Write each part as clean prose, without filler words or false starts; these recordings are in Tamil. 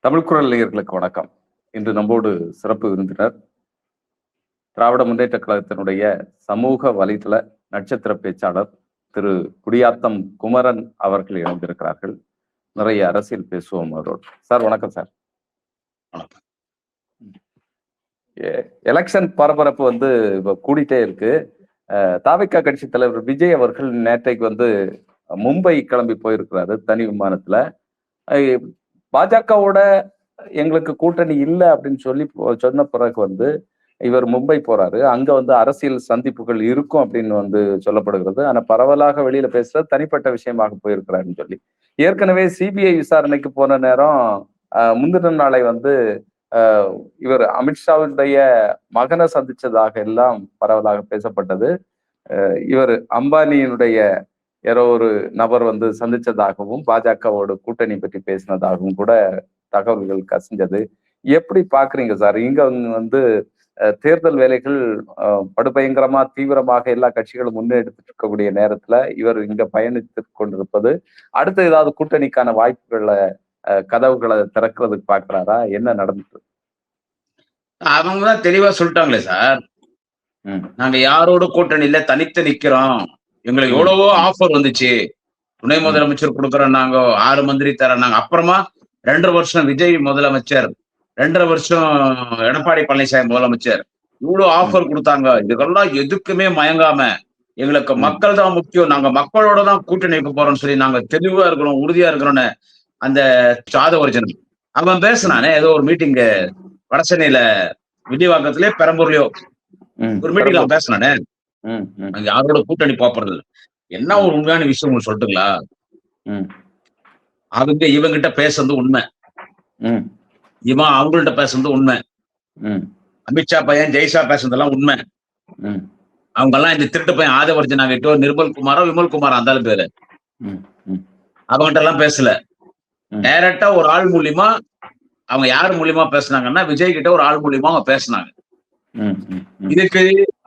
தமிழ் குரல் நேயர்களுக்கு வணக்கம். இன்று நம்மோடு சிறப்பு விருந்தினர் திராவிட முன்னேற்ற கழகத்தினுடைய சமூக வலைதள நட்சத்திர பேச்சாளர் திரு குடியாத்தம் குமரன் அவர்கள் இணைந்திருக்கிறார்கள். நிறைய அரசியல் பேசுவோம் அவரோடு. சார் வணக்கம் சார். வணக்கம். எலெக்ஷன் பரபரப்பு இப்ப கூடிட்டே இருக்கு. தாவேகா கட்சி தலைவர் விஜய் அவர்கள் நேற்றைக்கு மும்பை கிளம்பி போயிருக்கிறாரு தனி விமானத்துல. பாஜகவோட எங்களுக்கு கூட்டணி இல்லை அப்படின்னு சொன்ன பிறகு இவர் மும்பை போறாரு. அங்க அரசியல் சந்திப்புகள் இருக்கும் அப்படின்னு சொல்லப்படுகிறது. ஆனா பரவலாக வெளியில பேசுறது தனிப்பட்ட விஷயமாக போயிருக்கிறாருன்னு சொல்லி ஏற்கனவே சிபிஐ விசாரணைக்கு போன நேரம் முந்தின நாளை இவர் அமித்ஷாவுடைய மகனை சந்திச்சதாக எல்லாம் பரவலாக பேசப்பட்டது. இவர் அம்பானியினுடைய யாரோ ஒரு நபர் சந்திச்சதாகவும் பாஜகவோட கூட்டணி பற்றி பேசினதாகவும் கூட தகவல்கள் கசிஞ்சது. எப்படி பாக்குறீங்க சார்? இங்க தேர்தல் வேலைகள் படுபயங்கரமா தீவிரமாக எல்லா கட்சிகளும் முன்னெடுத்துட்டு இருக்கக்கூடிய நேரத்துல இவர் இங்க பயணித்து கொண்டிருப்பது அடுத்த ஏதாவது கூட்டணிக்கான வாய்ப்புகளை கதவுகளை திறக்கிறதுக்கு பாக்குறாரா? என்ன நடந்துட்டு? அவங்கதான் தெளிவா சொல்லிட்டாங்களே சார், நாங்க யாரோட கூட்டணியில தனித்து நிக்கிறோம். எங்களுக்கு எவ்வளவோ ஆஃபர் வந்துச்சு. துணை முதலமைச்சர் கொடுக்குறோம், நாங்க 6 மந்திரி தரோம். நாங்க அப்புறமா 2.5 வருஷம் விஜய் முதலமைச்சர், 2.5 வருஷம் எடப்பாடி பழனிசாமி முதலமைச்சர், இவ்வளவு ஆஃபர் கொடுத்தாங்க. இதுக்கெல்லாம் எதுக்குமே மயங்காம எங்களுக்கு மக்கள் தான் முக்கியம், நாங்க மக்களோட தான் கூட்டணி வைக்க போறோம்னு சொல்லி நாங்க தெளிவா இருக்கிறோம், உறுதியா இருக்கிறோம்னு அந்த சாதவர்ஜன் அவன் பேசினானே. ஏதோ ஒரு மீட்டிங் வடசென்னையில விடிவாக்கத்திலே பெரம்பூர்லயோ ஒரு மீட்டிங் அவன் பேசினானே. யாரோட கூட்டணி போறது என்ன ஒரு உண்மையான விஷயம் உங்களுக்கு சொல்லட்டுங்களா? அவங்க இவங்கிட்ட பேசுறது உண்மை, இவன் அவங்கள்ட்ட பேசுறது உண்மை, அமித்ஷா பையன் ஜெய்ஷா பேசுறதெல்லாம் உண்மை. அவங்க எல்லாம் இந்த திருட்டு பையன் ஆதவர்ஜன் ஆகிட்டோ நிர்மல் குமாரோ விமல் குமாரோ அந்த பேரு அவங்ககிட்ட எல்லாம் பேசல. டைரக்டா ஒரு ஆள் மூலியமா அவங்க யாரு மூலியமா பேசினாங்கன்னா விஜய் கிட்ட ஒரு ஆள் மூலியமா அவங்க பேசினாங்க. இதுக்கு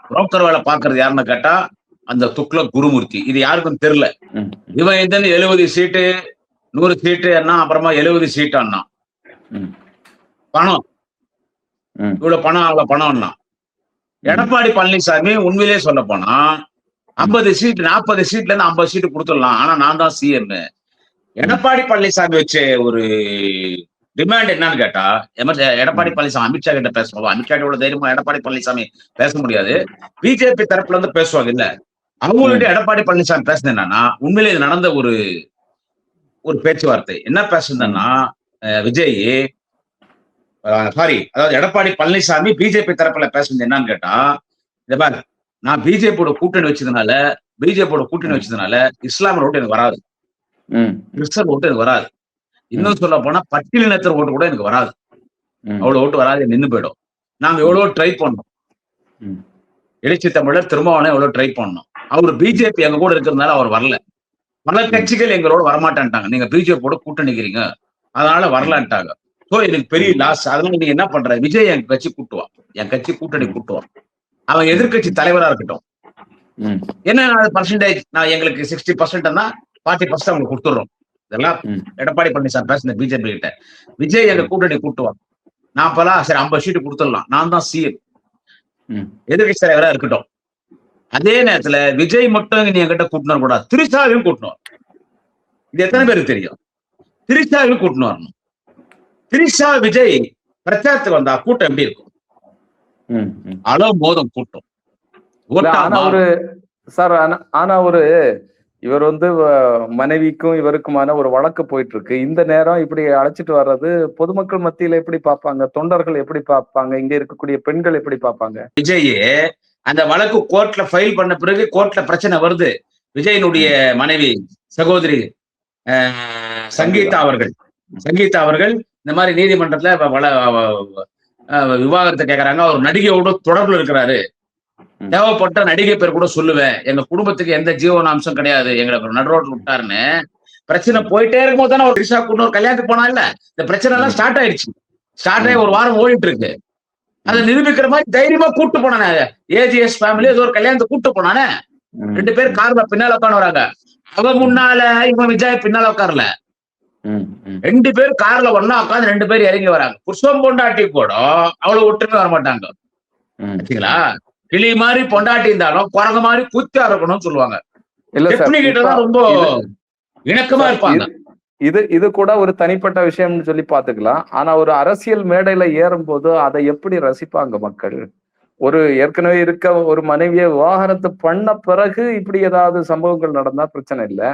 புரோக்கர் வேலை பாக்குறது யாருன்னு கேட்டா அந்த துக்ளக் குருமூர்த்தி. இது யாருக்கும் தெரியல. இவன் 70 சீட்டு 100 சீட்டு என்ன, அப்புறமா 70 சீட்டு அண்ணா பணம், இவ்வளவு பணம் அவ்வளவு பணம்னா. எடப்பாடி பழனிசாமி உண்மையிலே சொல்ல போனா 50 சீட் 40 சீட்ல இருந்து 50 சீட்டு கொடுத்துடலாம், ஆனா நான் தான் சிஎம். எடப்பாடி பழனிசாமி வச்ச ஒரு டிமாண்ட் என்னன்னு கேட்டா, எடப்பாடி பழனிசாமி அமித்ஷா கிட்ட பேசுவாங்க. அமித்ஷா தைரியமா எடப்பாடி பழனிசாமி பேச முடியாது. பிஜேபி தரப்புல இருந்து பேசுவாங்க. இல்ல, அவங்கள்ட்ட எடப்பாடி பழனிசாமி பேசுனது என்னன்னா, உண்மையிலே இது நடந்த ஒரு பேச்சுவார்த்தை. என்ன பேசுனதுன்னா, விஜய் அதாவது எடப்பாடி பழனிசாமி பிஜேபி தரப்புல பேசுனது என்னன்னு கேட்டா, இந்த மாதிரி நான் பிஜேபியோட கூட்டணி வச்சதுனால இஸ்லாமிய ஓட்டு எனக்கு வராது, கிறிஸ்தவ ஓட்டு எனக்கு வராது, இன்னும் சொல்ல போனா பட்டியலினத்தர் ஓட்டு கூட எனக்கு வராது, அவ்வளவு ஓட்டு வராது, நின்று போயிடும். நாங்க எவ்வளவு ட்ரை பண்ணோம், எழுச்சி தமிழர் திருமாவளவன் எவ்வளவு ட்ரை பண்ணோம். அவரு பிஜேபி எங்க கூட இருக்கிறதுனால அவர் வரல. பல கட்சிகள் எங்களோட வரமாட்டேன்ட்டாங்க, நீங்க பிஜேபியோட கூட்டணிக்கிறீங்க அதனால வரலான்ட்டாங்க. சோ எனக்கு பெரிய லாஸ். அதனால நீங்க என்ன பண்ற, விஜய் என் கட்சி கூட்டுவான், என் கட்சி கூட்டணி கூட்டுவான், அவன் எதிர்கட்சி தலைவரா இருக்கட்டும். என்ன பர்சன்டேஜ் நான் எங்களுக்கு 60% 40% அவங்களுக்கு கொடுத்துடுறோம். இதெல்லாம் எடப்பாடி பழனிசாமி பேசுன பிஜேபி கிட்ட. விஜய் எங்க கூட்டணி கூட்டுவான், நான் அப்பெல்லாம் சரி 50 சீட்டு கொடுத்துடலாம், நான் தான் சிஎம், எதிர்கட்சி தலைவரா இருக்கட்டும். அதே நேரத்துல விஜய் மட்டும் நீ என்கிட்ட கூட்டினார் கூட திரிஷாவையும் கூட்டணும். இது எத்தனை பேருக்கு தெரியும்? திரிஷாவையும் கூட்டணும் வரணும். திரிஷா விஜய் பிரச்சாரத்துக்கு வந்தா கூட்டம் எப்படி இருக்கும்? அளவு மோதம் கூட்டம். இவர் மனைவிக்கும் இவருக்குமான ஒரு வழக்கு போயிட்டு இருக்கு. இந்த நேரம் இப்படி அழைச்சிட்டு வர்றது பொதுமக்கள் மத்தியில எப்படி பார்ப்பாங்க? தொண்டர்கள் எப்படி பார்ப்பாங்க? இங்க இருக்கக்கூடிய பெண்கள் எப்படி பார்ப்பாங்க? விஜய் அந்த வழக்கு கோர்ட்ல ஃபைல் பண்ண பிறகு கோர்ட்ல பிரச்சனை வருது. விஜயனுடைய மனைவி சகோதரி சங்கீதா அவர்கள் இந்த மாதிரி நீதிமன்றத்துல விவாகரத்தை கேட்கறாங்க. அவர் நடிகையோட தொடர்புல இருக்கிறாரு. தேவைப்பட்ட நடிகை பேர் கூட சொல்லுவேன், எங்க குடும்பத்துக்கு எந்த ஜீவனாம்சம் கிடையாது, எங்களுக்கு நடுரோட்ல விட்டாருன்னு பிரச்சனை போயிட்டே இருக்கும் போது தானே ஒரு ரிஷா கூட்டு ஒரு கல்யாணத்துக்கு போனா இல்ல. இந்த பிரச்சனை எல்லாம் ஸ்டார்ட் ஆயிடுச்சு. ஸ்டார்ட் ஆகி ஒரு வாரம் ஓடிட்டு இருக்கு. அதை நிரூபிக்கிற மாதிரி தைரியமா கூட்டு போனானே ஏஜிஎஸ் ஃபேமிலி ஏதோ ஒரு கல்யாணத்தை கூட்டு போனானே. 2 பேர் கார்ல பின்னால உட்காந்து வராங்க. அவ முன்னால இவன் விஜய் பின்னால உட்காரல. 2 பேர் கார்ல ஒன்னா உட்காந்து 2 பேர் இறங்கி வராங்க. புருஷன் பொண்டாட்டி கூட அவ்வளவு ஒற்றுமை வர மாட்டாங்க. சரிங்களா? கிளி மாதிரி பொண்டாட்டி இருந்தாலும் குரங்கு மாதிரி குத்தி இருக்கணும்னு சொல்லுவாங்க. ரொம்ப இணக்கமா இருப்பாங்க. இது கூட ஒரு தனிப்பட்ட விஷயம்னு சொல்லி பாத்துக்கலாம். ஆனா ஒரு அரசியல் மேடையில ஏறும் போது அதை எப்படி ரசிப்பாங்க மக்கள்? ஒரு ஏற்கனவே இருக்க ஒரு மனைவியை விவாகரத்து பண்ண பிறகு இப்படி ஏதாவது சம்பவங்கள் நடந்தா பிரச்சனை இல்லை.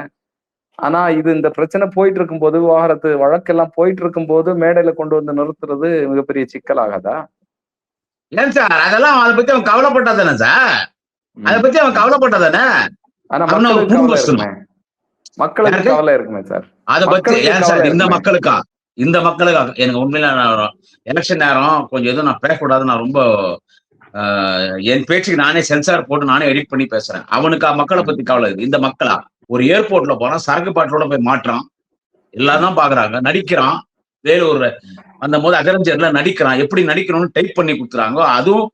ஆனா இந்த பிரச்சனை போயிட்டு இருக்கும் போது, விவாகரத்து வழக்கெல்லாம் போயிட்டு இருக்கும் போது மேடையில கொண்டு வந்து நிறுத்துறது மிகப்பெரிய சிக்கலாகாதா? ஏன் சார் அதெல்லாம் அதை பத்தி அவன் கவலைப்பட்டாதானே சார்? அதை பத்தி அவன் கவலைப்பட்டாதானே? ஆனா மக்களுக்கு கவலை இருக்குமே சார். அதை பத்தி ஏன் சார் இந்த மக்களுக்கா எனக்கு உண்மையில எலெக்ஷன் நேரம் கொஞ்சம் எதுவும் நான் பேசக்கூடாது. நான் ரொம்ப என் பேச்சுக்கு நானே சென்சார் போட்டு நானே எடிட் பண்ணி பேசுறேன். அவனுக்கு மக்களை பத்தி கவலை இருக்கு. இந்த மக்களா ஒரு ஏர்போர்ட்ல போறான், சரக்கு பாட்டோட போய் மாற்றான், எல்லாரும் தான் பாக்குறாங்க, நடிக்கிறான். வேலூர் அந்த போது அகரஞ்சர்ல நடிக்கிறான், எப்படி நடிக்கணும்னு டைப் பண்ணி கொடுத்துறாங்க. அதுவும்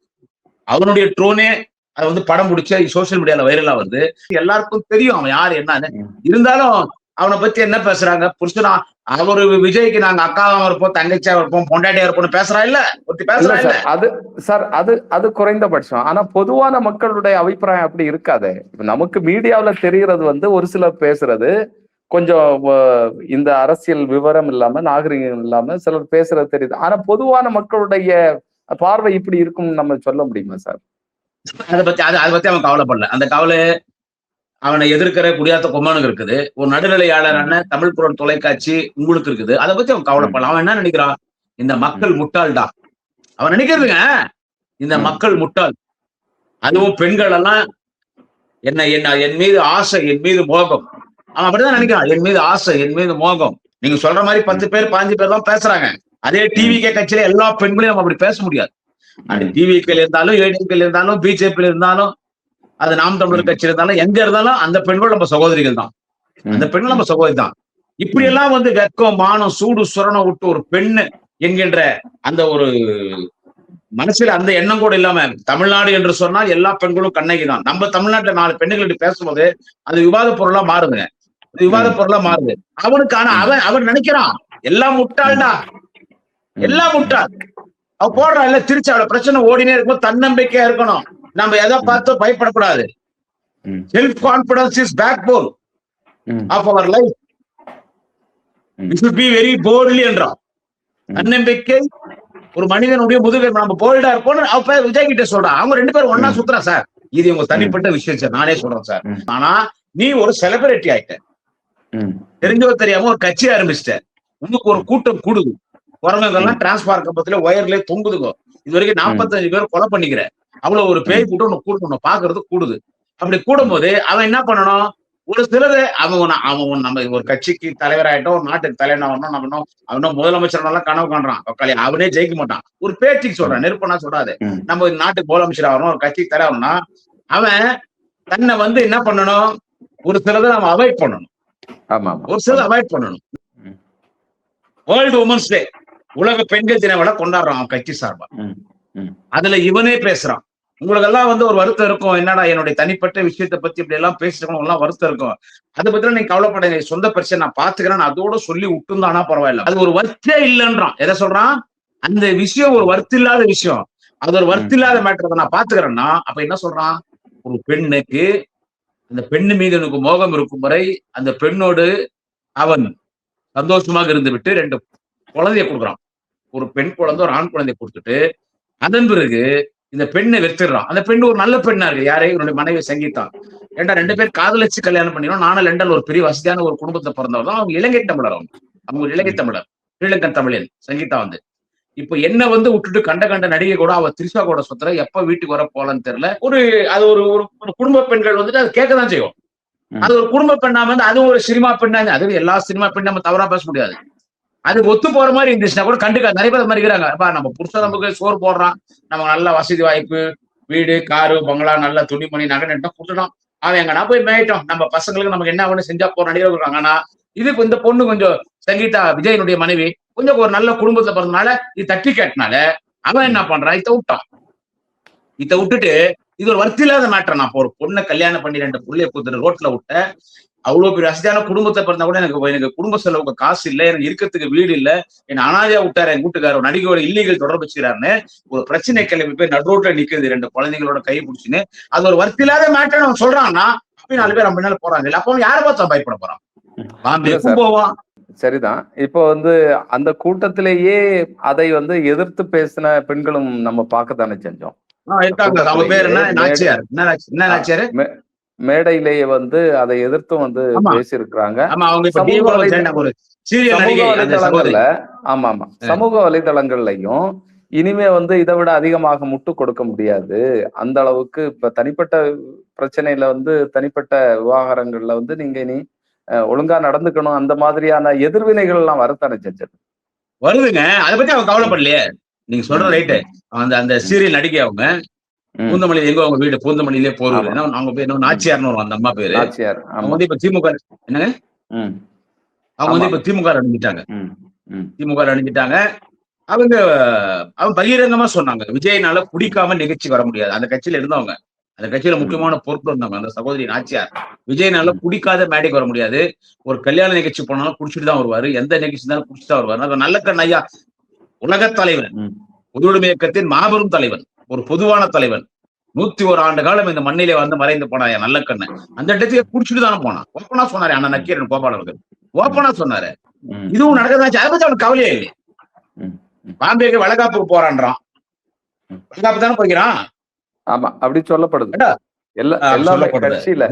அவனுடைய ட்ரோனே அதை வந்து படம் பிடிச்ச சோசியல் மீடியால வைரலா வருது. எல்லாருக்கும் தெரியும் அவன் யாரு என்னன்னு. இருந்தாலும் அவனை பத்தி என்ன பேசுறாங்க? புருஷனா அவரு விஜய்க்கு நாங்க அக்காவா இருப்போம், தங்கச்சியா இருப்போம், பொண்டாட்டியா இருப்போம் பேசுறா இல்ல? அது குறைந்தபட்சம். ஆனா பொதுவான மக்களுடைய அபிப்பிராயம் அப்படி இருக்காது. நமக்கு மீடியாவில தெரிகிறது வந்து ஒரு சிலர் பேசுறது கொஞ்சம் இந்த அரசியல் விவரம் இல்லாம, நாகரிகம் இல்லாம சிலர் பேசுறது தெரியுது. ஆனா பொதுவான மக்களுடைய பார்வை இப்படி இருக்கும்னு நம்ம சொல்ல முடியுமா சார்? அதை பத்தி அவன் கவலைப்படல. அந்த கவலை அவனை எதிர்க்கிற குடியாத்த கொம்மானுக்கு இருக்குது. ஒரு நடுநிலையாளரான தமிழ் குரல் தொலைக்காட்சி உங்களுக்கு இருக்குது. அதை பத்தி அவன் கவலைப்படலாம். அவன் என்ன நினைக்கிறான்? இந்த மக்கள் முட்டாள்டா. அவன் நினைக்கிறதுங்க இந்த மக்கள் முட்டாள். அதுவும் பெண்கள் எல்லாம் என் மீது ஆசை, என் மீது மோகம். அவன் அப்படிதான் நினைக்கிறான். என் மீது ஆசை, என் மீது மோகம். நீங்க சொல்ற மாதிரி 10 பேர் 15 பேர் தான் பேசுறாங்க. அதே டிவிகே கட்சியில எல்லா பெண்களையும் நம்ம அப்படி பேச முடியாது. அது டிவிகேல இருந்தாலும், ஏடிஎம்கேல இருந்தாலும், பிஜேபியில இருந்தாலும், அது நாம் தமிழர் கட்சி இருந்தாலும், எங்க இருந்தாலும் அந்த பெண்கள் நம்ம சகோதரிகள் தான். அந்த பெண்கள் நம்ம சகோதரி தான். இப்படி எல்லாம் வந்து வெக்கம், மானம், சூடு சுரணம் விட்டு ஒரு பெண்ணு என்கின்ற அந்த ஒரு மனசுல அந்த எண்ணம் கூட இல்லாம, தமிழ்நாடு என்று சொன்னால் எல்லா பெண்களும் கண்ணகி தான். நம்ம தமிழ்நாட்டுல 4 பெண்கள் பேசும்போது அது விவாத பொருளா மாறுதுங்க. விவாத பொருளா மாறுது. அவனுக்கான அவன் நினைக்கிறான் எல்லாம் முட்டாள்டா, எல்லாம் முட்டாள். அவ போடுறா இல்ல திருச்சி அவளை பிரச்சனை ஓடினே இருக்கும். தன்னம்பிக்கையா இருக்கணும். நம்ம எதை பார்த்து பயப்படக்கூடாது. Self confidence is backbone of our life. We should be very boldly என்றான். தன்னம்பிக்கை ஒரு மனிதனுடைய முதுகை. நம்ம போல்டா இருப்போம். அவ விஜய் கிட்ட சொல்றான். அவங்க 2 பேரும் ஒன்னா சுத்துறா சார். இது உங்க தனிப்பட்ட விஷயம் சார், நானே சொல்றேன் சார். ஆனா நீ ஒரு செலிபிரிட்டி ஆயிட்ட, தெரிஞ்சோ தெரியாம ஒரு கட்சி ஆரம்பிச்சிட்ட, உனக்கு ஒரு கூட்டம் கூடுது. குரங்கெல்லாம் டிரான்ஸ்பார் கம்பத்துல ஒயர்ல தொங்குதுங்க. இது வரைக்கும் 45 பேர் கொலை பண்ணிக்கிற அவ்வளவு ஒரு பேய் கூட்டம் உனக்கு கூடணும், பாக்குறது கூடுது. அப்படி கூடும் போது அவன் என்ன பண்ணணும்? ஒரு சிலது அவன் நம்ம ஒரு கட்சிக்கு தலைவராயிட்டோம், ஒரு நாட்டுக்கு தலைவனா வரணும், அவனும் முதலமைச்சர் எல்லாம் கனவு காண்றான். அவனே ஜெயிக்க மாட்டான். ஒரு பேச்சுக்கு சொல்றான், நெருப்பனா சொல்றாது. நம்ம நாட்டுக்கு முதலமைச்சர் ஆகணும், ஒரு கட்சிக்கு தலைவர்னா அவன் தன்னை வந்து என்ன பண்ணணும்? ஒரு சிலதை நம்ம அவாய்ட் பண்ணணும். ஒரு சிலதை அவாய்ட் பண்ணணும். வேர்ல்டு உமன்ஸ் டே, உலக பெண்கள் தின விழா கொண்டாடுறான் அவன் கட்சி சார்பா. அதுல இவனே பேசுறான். உங்களுக்கு எல்லாம் வந்து ஒரு வருத்தம் இருக்கும், என்னடா என்னுடைய தனிப்பட்ட விஷயத்தை பத்தி இப்படி எல்லாம் பேசுறவங்க எல்லாம் வருத்தம் இருக்கும். அதை பத்தி நீங்க கவலைப்பட, சொந்த பிரச்சனை நான் பாத்துக்கிறேன், அதோட சொல்லி விட்டுந்தானா பரவாயில்ல. அது ஒரு வர்த்தே இல்லைன்றான். எதை சொல்றான்? அந்த விஷயம் ஒரு வர்த்து இல்லாத விஷயம், அது ஒரு வர்த்து இல்லாத மேட்டரை நான் பாத்துக்கிறேன்னா அப்ப என்ன சொல்றான்? ஒரு பெண்ணுக்கு அந்த பெண்ணு மீது எனக்கு மோகம் இருக்கும் வரை அந்த பெண்ணோடு அவன் சந்தோஷமாக இருந்து விட்டு 2 குழந்தைய கொடுக்குறான். ஒரு பெண் குழந்தை, ஒரு ஆண் குழந்தைய கொடுத்துட்டு அதன் பிறகு இந்த பெண்ணை வெறுத்துடுறான். அந்த பெண்ணு ஒரு நல்ல பெண்ணா இருக்கு. யாரே என்னுடைய மனைவி சங்கீதா. ஏன்டா 2 பேர் காதலிச்சு கல்யாணம் பண்ணிடும். நானும் லண்டன் ஒரு பெரிய வசதியான ஒரு குடும்பத்தை பிறந்தவர் தான். அவங்க இலங்கை தமிழர். அவங்க ஒரு இலங்கை தமிழர், ஸ்ரீலங்கன் தமிழன் சங்கீதா. வந்து இப்ப என்ன வந்து விட்டுட்டு கண்ட நடிகை கூட அவ திரிஷா கூட சொத்துல எப்ப வீட்டுக்கு வர போலன்னு தெரியல. அது ஒரு குடும்ப பெண்கள் வந்துட்டு அது கேட்கதான் செய்யும். அது ஒரு குடும்ப பெண்ணா வந்து அதுவும் ஒரு சினிமா பெண்ணா, அது எல்லா சினிமா பெண்ணு நம்ம தவறா பேச முடியாது. அது ஒத்து போற மாதிரி இருந்துச்சுன்னா கூட கண்டுக்காது. நிறைய பேர் மாதிரி இருக்கிறாங்க. நம்ம புருஷன் நமக்கு சோறு போடுறான், நமக்கு நல்ல வசதி வாய்ப்பு, வீடு, காரு, பங்களா, நல்ல துணிமணி, நகை நட்டா கொடுத்துட்டோம். அவன் எங்கன்னா போய் மேயிட்டோம். நம்ம பசங்களுக்கு நமக்கு என்ன வேணும் செஞ்சா போற நடிகர் இருக்காங்க. ஆனா இதுக்கு இந்த பொண்ணு கொஞ்சம் சங்கீதா விஜயனுடைய மனைவி கொஞ்சம் ஒரு நல்ல குடும்பத்துல பிறந்தனால இது தட்டி கேட்டனால அவன் என்ன பண்றான்? இத விட்டான். இத விட்டுட்டு இது ஒரு வர்த்தி இல்லாத மேட்டர். நான் ஒரு பொண்ணை கல்யாணம் பண்ணி 2 புள்ளைய கொடுத்துட்டு ரோட்ல விட்ட அவ்வளவு பெரிய வசதியான குடும்பத்தை பிறந்தா கூட எனக்கு குடும்ப செலவுக்கு காசு இல்லை, எனக்கு இருக்கிறதுக்கு வீடு இல்லை, என்ன அனாதையா விட்டாரு என் கூட்டுக்காரர், நடிகையோட இல்லீகல் தொடர்பு வச்சுக்கிறாருன்னு ஒரு பிரச்சனை கிளம்பி போய் நடுரோட்ல நிக்குது 2 குழந்தைங்களோட கை பிடிச்சுன்னு. அது ஒரு வர்த்தில்லாத மேட்டர் அவன் சொல்றான்னா அப்பயும் 4 பேர் 50 நாள் போறாங்க இல்ல, அப்ப யாரை பார்த்து பயப்பட போறான்? பாம்பேக்கும் போவான். சரிதான். இப்போ வந்து அந்த கூட்டத்திலேயே அதை வந்து எதிர்த்து பேசின பெண்களும் நம்ம பார்க்கத்தானே செஞ்சோம். இருக்காங்க. அவங்க பேர் என்ன? நாச்சியார். என்ன நாச்சியார்? மேடையிலேயே வந்து அதை எதிர்த்தும் வந்து பேசியிருக்கிறாங்க. ஆமா ஆமா, சமூக வலைதளங்கள்லயும் இனிமே வந்து இதை விட அதிகமாக முட்டு கொடுக்க முடியாது. அந்த அளவுக்கு இப்ப தனிப்பட்ட பிரச்சனையில வந்து தனிப்பட்ட விவகாரங்கள்ல வந்து நீங்க இனி ஒழுங்கா நடந்துக்கணும், அந்த மாதிரியான எதிர்வினைகள் எல்லாம் வரத்தானே செஞ்சது. வருதுங்க. அதை பத்தி அவங்க கவலைப்படலையே. நீங்க சொல்ற ரைட்டு. அந்த சீரியல் நடிகை அவங்க பூந்தமல்லி, எங்க அவங்க வீடு பூந்தமல்லியிலே போறது. அவங்க பேர் நாச்சியார்னு வரும் அந்த அம்மா பேரு. அவங்க வந்து இப்ப திமுக என்னங்க, அவங்க வந்து இப்ப திமுக அனுப்பிட்டாங்க. திமுக அனுப்பிட்டாங்க. அவங்க பகிரங்கமா சொன்னாங்க, விஜயனால குடிக்காம நிகழ்ச்சி வர முடியாது. அந்த கட்சியில இருந்தவங்க, அந்த கட்சியில முக்கியமான பொறுப்பு இருந்தவங்க அந்த சகோதரி நாச்சியார். விஜயனால குடிக்காத மேடைக்கு வர முடியாது. ஒரு கல்யாண நிகழ்ச்சி போனாலும் குடிச்சிட்டு தான் வருவாரு, எந்த நிகழ்ச்சி இருந்தாலும் குடிச்சுட்டு தான் வருவாரு. நல்லக்கண் ஐயா உலக தலைவன், பொதுவுடைமை இயக்கத்தின் மாபெரும் தலைவன், ஒரு பொதுவான தலைவன், 101 ஆண்டு காலம் இந்த மண்ணிலே வந்து மறைந்து போனாயா நல்லக்கண்ணு. அந்த இடத்துக்கு குடிச்சுட்டு தானே போனான். ஓப்பனா சொன்னாரு அண்ணன் நக்கீரன் கோபாலவர்கள், ஓப்பனா சொன்னாரு. இதுவும் நடக்கதான். அதை பத்தி அவனுக்கு கவலையே இல்லை. பாம்பேக்கு வளகாப்புக்கு போறான்றான். வளகாப்பு தானே போய்க்கிறான். ஆமா, அப்படி சொல்லப்படுது. எல்லாமே கட்சியில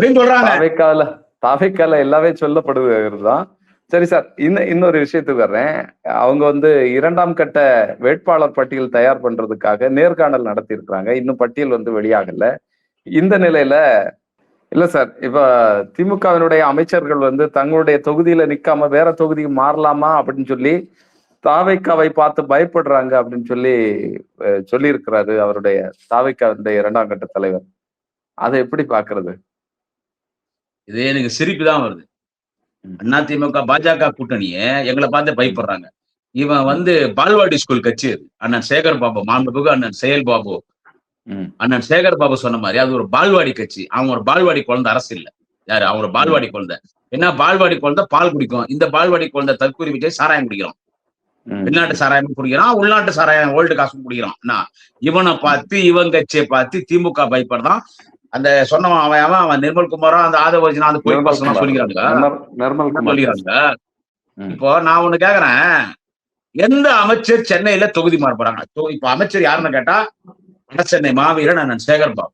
தாவைக்கால எல்லாமே சொல்லப்படுதுதான். சரி சார், இன்னொரு விஷயத்துக்கு வர்றேன். அவங்க வந்து 2ஆம் கட்ட வேட்பாளர் பட்டியல் தயார் பண்றதுக்காக நேர்காணல் நடத்தி இருக்கிறாங்க. இன்னும் பட்டியல் வந்து வெளியாகல. இந்த நிலையில இல்ல சார், இப்ப திமுகவினுடைய அமைச்சர்கள் வந்து தங்களுடைய தொகுதியில நிக்காம வேற தொகுதிக்கு மாறலாமா அப்படின்னு சொல்லி தாவைக்காவை பார்த்து பயப்படுறாங்க அப்படின்னு சொல்லி இருக்கிறாரு அவருடைய தாவைக்காவுடைய 2ஆம் கட்ட தலைவர். அதை எப்படி பாக்குறது? இது எனக்கு சிரிப்பு தான் வருது. அதிமுக பாஜக கூட்டணியே எங்களை பார்த்து பயப்படுறாங்க. இவன் வந்து பால்வாடி ஸ்கூல் கட்சி. அண்ணன் சேகர் பாபு, மாண்புமிகு அண்ணன் செயல் பாபு, அண்ணன் சேகர் பாபு சொன்ன மாதிரி அது ஒரு பால்வாடி கட்சி. அவன் ஒரு பால்வாடி குழந்தை, அரசு இல்ல. யாரு? அவன் ஒரு பால்வாடி குழந்தை. என்ன பால்வாடி குழந்தை பால் குடிக்கும். இந்த பால்வாடி குழந்தை தற்கூரி விட்டு சாராயம் குடிக்கிறான். வெளிநாட்டு சாராயம் குடிக்கிறான், உள்நாட்டு சாராயம் ஓல்டு காசும் குடிக்கிறான். இவனை பார்த்து, இவன் கட்சியை பார்த்து திமுக பயப்படுறான். அந்த சொன்னவன் அவன் நிர்மல்குமாரா அந்த ஆதவர்ஜனா அந்த போய் சொல்லிக்கிறாங்க. இப்போ நான் ஒண்ணு கேக்குறேன், எந்த அமைச்சர் சென்னையில தொகுதி மாற போறாங்க? இப்ப அமைச்சர் யாருன்னு கேட்டா வட சென்னை மாவீரன் அண்ணன் சேகர் பாபு.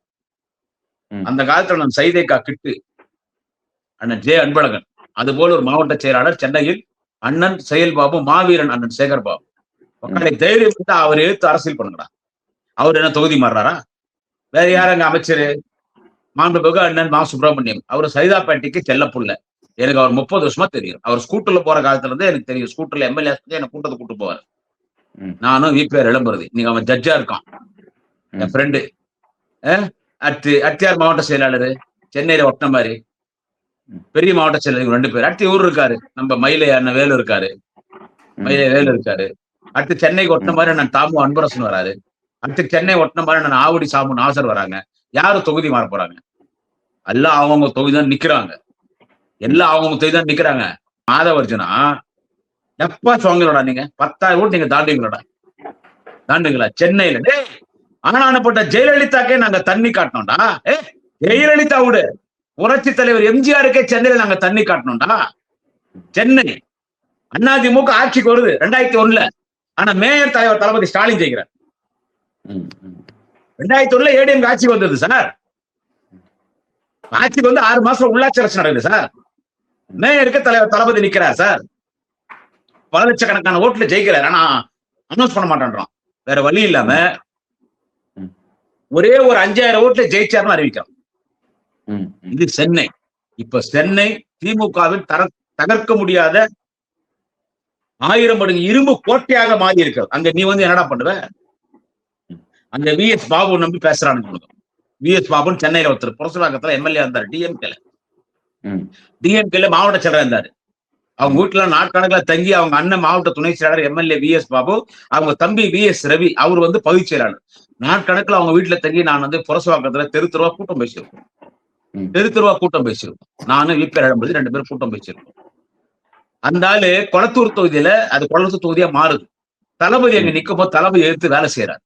அந்த காலத்துல அண்ணன் சைதேகா கிட்டு, அண்ணன் ஜே அன்பழகன், அது போல ஒரு மாவட்ட செயலாளர் சென்னையில் அண்ணன் செயல்பாபு, மாவீரன் அண்ணன் சேகர் பாபு. மக்களை தைரியம் அவர் எழுத்து அரசியல் பண்ணுங்கடா. அவர் என்ன தொகுதி மாறுறாரா? வேற யாரு அங்க அமைச்சரு? மாண்புமிகு அண்ணன் மா சுப்பிரமணியம், அவர் சைதாப்பேட்டைக்கு செல்ல புள்ள. எனக்கு அவர் 30 வருஷமா தெரியும். அவர் ஸ்கூட்டர்ல போற காலத்துல இருந்து எனக்கு தெரியும். ஸ்கூட்டர்ல எம்எல்ஏ என்ன கூட்டத்தை கூட்டு போவார். நானும் விபிஆர் இளம்புறது. நீங்க அவன் ஜட்ஜா இருக்கான், என் ஃப்ரெண்டு. அத்தியார் மாவட்ட செயலாளர் சென்னையில ஒட்டின மாதிரி பெரிய மாவட்ட செயலாளர் 2 பேர். அடுத்து இவரு இருக்காரு, நம்ம மயிலை அண்ணன் வேலு இருக்காரு, மயிலை வேலு இருக்காரு. அடுத்து சென்னைக்கு ஒட்டின மாதிரி நான் தாமு அன்பரசன் வராரு. அடுத்து சென்னை ஒட்டின மாதிரி நான் ஆவடி சாமு நாசர் வராங்க. யாரும் தொகுதி மாற போறாங்க? எல்லாம் அவங்கவுங்க தொகுதி தான் நிக்கிறாங்க. எல்லாம் அவங்கவுங்க தொகுதி தான் நிக்கிறாங்க. ஆதவர்ஜனா எப்ப சொங்களோட நீங்க 10,000 ஓட்டு நீங்க தாண்டுங்களா? சென்னையில ஆனானப்பட்ட ஜெயலலிதாக்கே நாங்க தண்ணி காட்டணும்டா. ஜெயலலிதா விடு, புரட்சி தலைவர் எம்ஜிஆருக்கே சென்னையில நாங்க தண்ணி காட்டணும்டா. சென்னை அதிமுக ஆட்சிக்கு வருது 2001. ஆனா மேயர் தலைவர் தளபதி ஸ்டாலின் ஜெயிக்கிறார். 2001 ஏடிஎம் ஆட்சிக்கு வந்தது சார். ஆட்சிக்கு வந்து 6 மாசம் உள்ளாட்சி அரசு நடக்குது சார். மேயருக்கு தலைவர் தளபதி நிக்கிறார் சார். பல லட்சக்கணக்கான ஓட்டுல ஜெயிக்கிறார். ஆனா அனௌன்ஸ் பண்ண மாட்டேன்றான். வேற வழி இல்லாம ஒரே ஒரு 5,000 ஓட்டுல ஜெயிச்சார்னு அறிவிக்கிறோம். இது சென்னை. இப்ப சென்னை திமுகவின் தகர்க்க முடியாத 1000 மடங்கு இரும்பு கோட்டையாக மாறி இருக்கிறது. அங்க நீ வந்து என்னடா பண்ணுவ? அங்க விஎஸ் பாபு நம்பி பேசுறானுங்க. விஎஸ் பாபுன்னு சென்னையில ஒருத்தர் புரசவாக்கத்துல எம்எல்ஏ இருந்தாரு. டிஎம்கேல மாவட்ட செயலர் இருந்தாரு. அவங்க வீட்டுல நாட்கணக்கில் தங்கி அவங்க அண்ணன் மாவட்ட துணை செயலாளர் எம்எல்ஏ விஎஸ் பாபு, அவங்க தம்பி விஎஸ் ரவி, அவர் வந்து பகுதி செயலாளர். நாட்கணக்கில் அவங்க வீட்டுல தங்கி நான் வந்து புரசவாக்கத்துல தெரு தெருவா கூட்டம் பேசியிருக்கோம். தெரு தெருவா கூட்டம் பேசியிருக்கோம். நானும் வீட்டில் 2 பேர் கூட்டம் பேசியிருக்கோம். அந்த ஆளு கொளத்தூர் தொகுதியில அது கொளத்தூர் தொகுதியா மாறுது. தளபதி அங்க நிக்கும் போது தளபதி எதிர்த்து வேலை செய்யறாரு.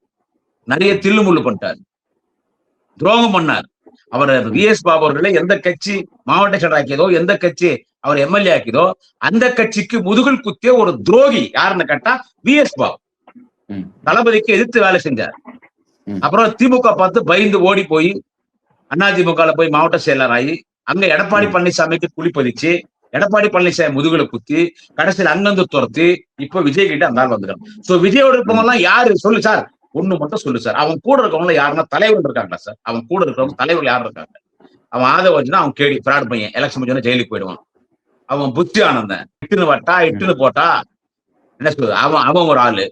நிறைய தில்லுமுள்ளு பண்ணிட்டாரு, துரோகம் பண்ணார். அவர் VS பாபு அவர்களை எந்த கட்சி மாவட்ட செயலர் ஆக்கியதோ, எந்த கட்சி அவர் MLA ஆக்கியதோ அந்த கட்சிக்கு முதுகில் குத்திய ஒரு துரோகி யாருன்னு கேட்டா VS பாபு. தளபதிக்கு எதிர்த்து வேலை செஞ்சார். அப்புறம் திமுக பார்த்து பயந்து ஓடி போய் அதிமுக போய் மாவட்ட செயலர் ஆகி அங்க எடப்பாடி பழனிசாமிக்கு குளிப்பதிச்சு, எடப்பாடி பழனிசாமி முதுகுல குத்தி, கடைசியில் அங்கிருந்து துரத்தி இப்ப விஜய் கிட்ட அந்த ஆள் வந்துடும். சோ விஜயோட இருக்கவங்க எல்லாம் யாரு சொல்லு சார், ஒண்ணு மட்டும் சொல்லு சார். அவன் கூட இருக்கவங்க யாருன்னா தலைவர் இருக்காங்களா சார்? அவன் கூட இருக்கிறவங்க தலைவர் யாரு இருக்காங்க? அவன் ஆதவர்ஜுனா அவன் கேடி பிராட் பையன், எலெக்ஷன் முடிஞ்சோன்னா ஜெயிலுக்கு போயிடுவான். அவன் புத்தி ஆனந்தன் இட்டுன்னு வட்டா இட்டுன்னு போட்டா என்ன சொல்றது, அவன் ஒரு ஆளு.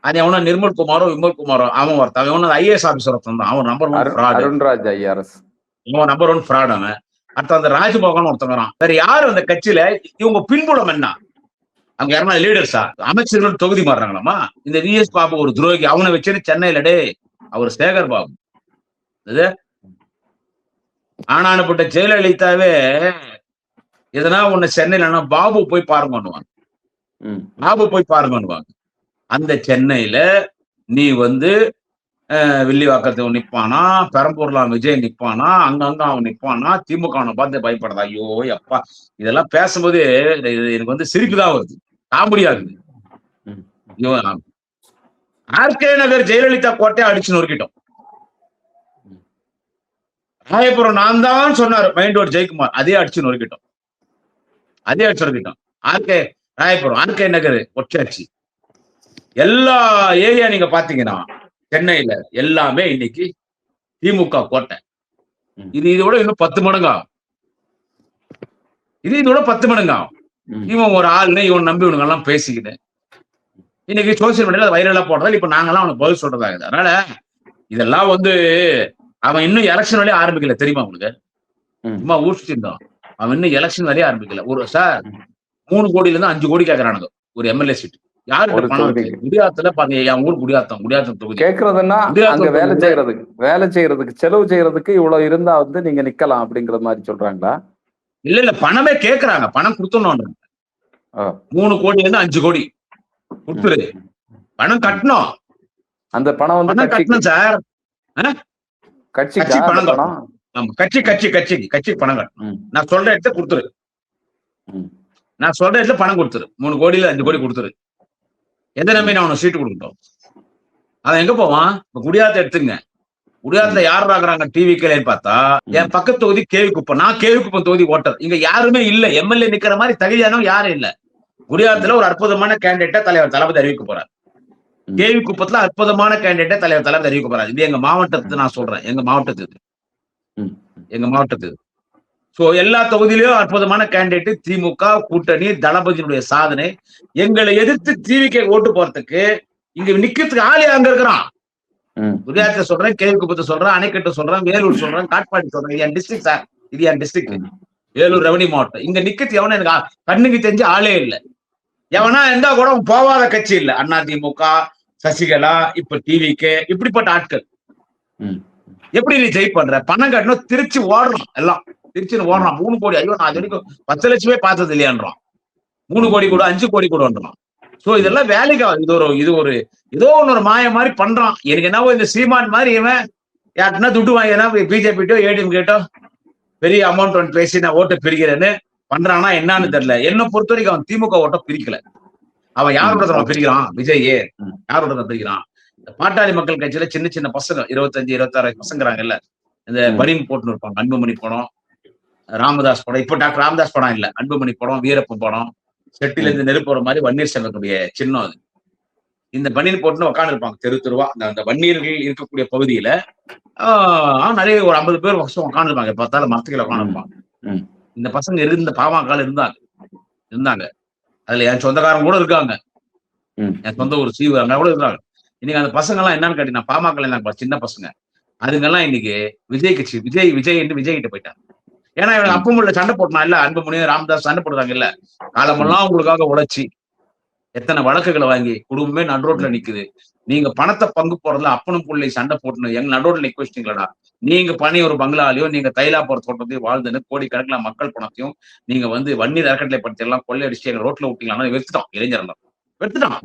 அது அவன நிர்மல் குமாரோ விமல் குமாரோ அவன் ஒருத்தன், அவன் IAS ஆபீசர் ஒருத்தன் தான். அவன் நம்பர் 1 ஃப்ராட். அருண்ராஜ் IRS அவன் நம்பர் 1 ஃப்ராட். அவன் அடுத்த அந்த ராஜ்பவன் ஒருத்தவரான். வேற யாரு அந்த கட்சியில இவங்க பின்புலம் என்ன? அவங்க யாருன்னா லீடர்ஸா? அமைச்சர்கள் தொகுதி மாறுறாங்களாமா? இந்த VS பாபு ஒரு துரோகி, அவனை வச்சுட்டு சென்னையில டே அவர் சேகர் பாபு இது ஆனானப்பட்ட ஜெயலலிதாவே எதனா ஒண்ணு சென்னையில பாபு போய் பாருங்க, பாபு போய் பாருங்க. அந்த சென்னையில நீ வில்லிவாக்கத்தை நிப்பானா, பெரம்பூர்ல விஜய் நிப்பானா, அங்கங்க அவன் நிப்பானா, திமுக அவனை பார்த்து பயப்படுறதா? ஐயோ அப்பா, இதெல்லாம் பேசும்போது எனக்கு சிரிப்புதான் வருது, காமெடியா இருக்குது. RK நகர் ஜெயலலிதா கோட்டையை அடிச்சு நொறுக்கிட்டோம். ராயபுரம் நான் தான் சொன்னாரு மைண்ட் ரோட் ஜெயக்குமார், அதே அடிச்சு நொறுக்கிட்டோம். ராயபுரம் RK நகர் ஒற்றாட்சி எல்லா ஏரியா நீங்க பாத்தீங்கன்னா சென்னையில எல்லாமே இன்னைக்கு திமுக கோட்டை. இதோட இன்னும் 10 மடங்கு ஆகும். இதோட 10 மடங்கு ஆகும். இவன் ஒரு ஆளுன்னு இவன் நம்பி இவனுங்க எல்லாம் பேசிக்கிட்டு இன்னைக்கு சோசியல் மீடியால வைரலா போடுறதால இப்ப நாங்கெல்லாம் அவனுக்கு பதில் சொல்றதாகுது. அதனால இதெல்லாம் அவன் இன்னும் எலெக்ஷன் வேலையே ஆரம்பிக்கல, தெரியுமா உங்களுக்கு? சும்மா ஊசிச்சிருந்தான். அவன் இன்னும் எலெக்ஷன் வேலையே ஆரம்பிக்கல. ஒரு சார் 3 கோடியில இருந்து 5 கோடி கேட்கறானுங்க ஒரு MLA சீட். யாருக்கு பணம்? குடியாத்துல பாத்தீங்க, என் ஊர் குடியாத்தம் தொகுதி. கேக்குறதுன்னா அங்க வேலை செய்யறதுக்கு செலவு செய்யறதுக்கு இவ்வளவு இருந்தா நீங்க நிக்கலாம் அப்படிங்கிற மாதிரி சொல்றாங்களா? இல்ல பணமே கேக்குறாங்க, பணம் கொடுத்தோம். 3 கோடியில இருந்து 5 கோடி கொடுத்துரு, பணம் கட்டணும். அந்த பணம் கட்டணும் சார். கட்சி பணம் கட்டணும். ஆமா, கட்சி பணம் கட்டணும். நான் சொல்ற இடத்துல கொடுத்துரு, 3 கோடியில 5 கோடி கொடுத்துரு. எந்த நம்பி நான் அவனுக்கு சீட்டு கொடுக்கட்டும்? அவன் எங்க போவான்? இப்ப குடியாத்த எடுத்துங்க. குடியாத்துல யார் பாக்குறாங்க டிவிக்கேன்னு பார்த்தா என் பக்கத்து தொகுதி கேவிக்குப்பம். நான் கேவிக்குப்பம் தொகுதி ஓட்டர். இங்க யாருமே இல்ல, MLA நிக்கிற மாதிரி தகுதியானவங்க யாரும் இல்ல. குடியாத்துல ஒரு அற்புதமான கேண்டிடேட்டா தலைவர் தளபதி அறிவிக்க போறார். கேவிக்குப்பத்துல அற்புதமான கேண்டிடேட்டா தலைவர் தளபதி அறிவிக்க போறாரு. இது எங்க மாவட்டத்துக்கு நான் சொல்றேன், எங்க மாவட்டத்துக்கு. சோ எல்லா தொகுதியிலும் அற்புதமான கேண்டிடேட். திமுக கூட்டணி, தளபதியினுடைய சாதனை. எங்களை எதிர்த்து டிவிக்கு ஓட்டு போறதுக்கு இங்க நிக்கிறதுக்கு ஆளே அங்க இருக்கிறான். குடியாத்த சொல்றேன், கேவிக்குப்பத்தை சொல்றேன், அணைக்கட்டு சொல்றேன், வேலூர் சொல்றேன், காட்பாடி சொல்றேன். இது என் டிஸ்ட்ரிக்ட் சார், இது என் டிஸ்ட்ரிக்ட். வேலூர் ரெவன்யூ மாவட்டம். இங்க நிக்கிறது எவனா எனக்கு கண்ணுக்கு தெரிஞ்ச ஆளே இல்ல. எவனா இருந்தா கூட போவாத கட்சி இல்ல. அதிமுக, சசிகலா, இப்ப டிவிக்கு, இப்படிப்பட்ட ஆட்கள். எப்படி நீ ஜெய் பண்ற? பணம் கட்டணும், திருச்சி ஓடுறோம், எல்லாம் திருச்சின்னு ஓடுறான். 3 கோடி. ஐயோ, நான் அது வரைக்கும் 10 லட்சமே பார்த்தது இல்லையான்றான். 3 கோடி கூட 5 கோடி கூடன்றான். சோ இதெல்லாம் வேலைக்கு இது ஒரு ஏதோ ஒரு மாய மாதிரி பண்றான். எனக்கு என்னவோ இந்த சீமான் மாதிரி இவன் யாருன்னா துட்டு வாங்கினா பிஜேபிட்டோ ஏடிஎம் கேட்டோ பெரிய அமௌண்ட் பேசி நான் ஓட்டை பிரிக்கிறேன்னு பண்றான்னா என்னன்னு தெரியல. என்ன பொறுத்த வரைக்கும் அவன் திமுக ஓட்ட பிரிக்கல. அவன் யாரோட பிரிக்கிறான்? விஜயே யாரோட பிரிக்கிறான்? பாட்டாளி மக்கள் கட்சியில சின்ன சின்ன பசங்க 25, 26 பசங்கிறாங்கல்ல, இந்த பனின் போட்டுன்னு இருப்பாங்க. அன்புமணி படம், ராமதாஸ் படம், இப்ப டாக்டர் ராமதாஸ் படம் இல்ல, அன்புமணி படம், வீரப்ப படம், செட்டில இருந்து நெருப்புற மாதிரி வன்னீர் சங்கத்துடைய சின்னம் அது. இந்த பன்னீர் போட்டுன்னு உட்காந்து இருப்பாங்க தெருவா. அந்த வன்னீர்கள் இருக்கக்கூடிய பகுதியில நிறைய ஒரு 50 பேர் உட்காந்து இருப்பாங்க. பார்த்தாலும் மரத்துக்களை உட்காந்து இருப்பாங்க. இந்த பசங்க இருந்த பாமக இருந்தாங்க. அதுல என் சொந்தக்காரங்க கூட இருக்காங்க, என் சொந்த ஒரு சீவு அங்க கூட இருக்காங்க. இன்னைக்கு அந்த பசங்க எல்லாம் என்னன்னு கேட்டீங்கன்னா பாமக இருந்தாங்க, சின்ன பசங்க. அதுங்கெல்லாம் இன்னைக்கு விஜய் கட்சி விஜய் கிட்ட போயிட்டாங்க. ஏன்னா இவங்க அப்பமுள்ள சண்டை போட்டனா இல்ல, அன்புமணி ராமதாஸ் சண்டை போடுறாங்க இல்ல, காலமெல்லாம் உங்களுக்காக உழைச்சி எத்தனை வழக்குகளை வாங்கி குடும்பமே நடுரோட்ல நிக்குது. நீங்க பணத்தை பங்கு போறதுல அப்பனும் பிள்ளை சண்டை போட்டு எங்க நடுவில் நிக்க வச்சிட்டீங்களா? நீங்க பண்ணி ஒரு பங்களாலையோ நீங்க தைலாபுர தோட்டத்தையும் வாழ்ந்துன்னு கோடிக்கணக்கில் மக்கள் பணத்தையும் நீங்க வந்து வன்னி அறக்கட்டளை படுத்தி எல்லாம் கொள்ளையடிச்சு எங்க ரோட்ல விட்டீங்களா? வெறுத்துட்டோம், இளைஞர்கள் வெறுத்துட்டான்.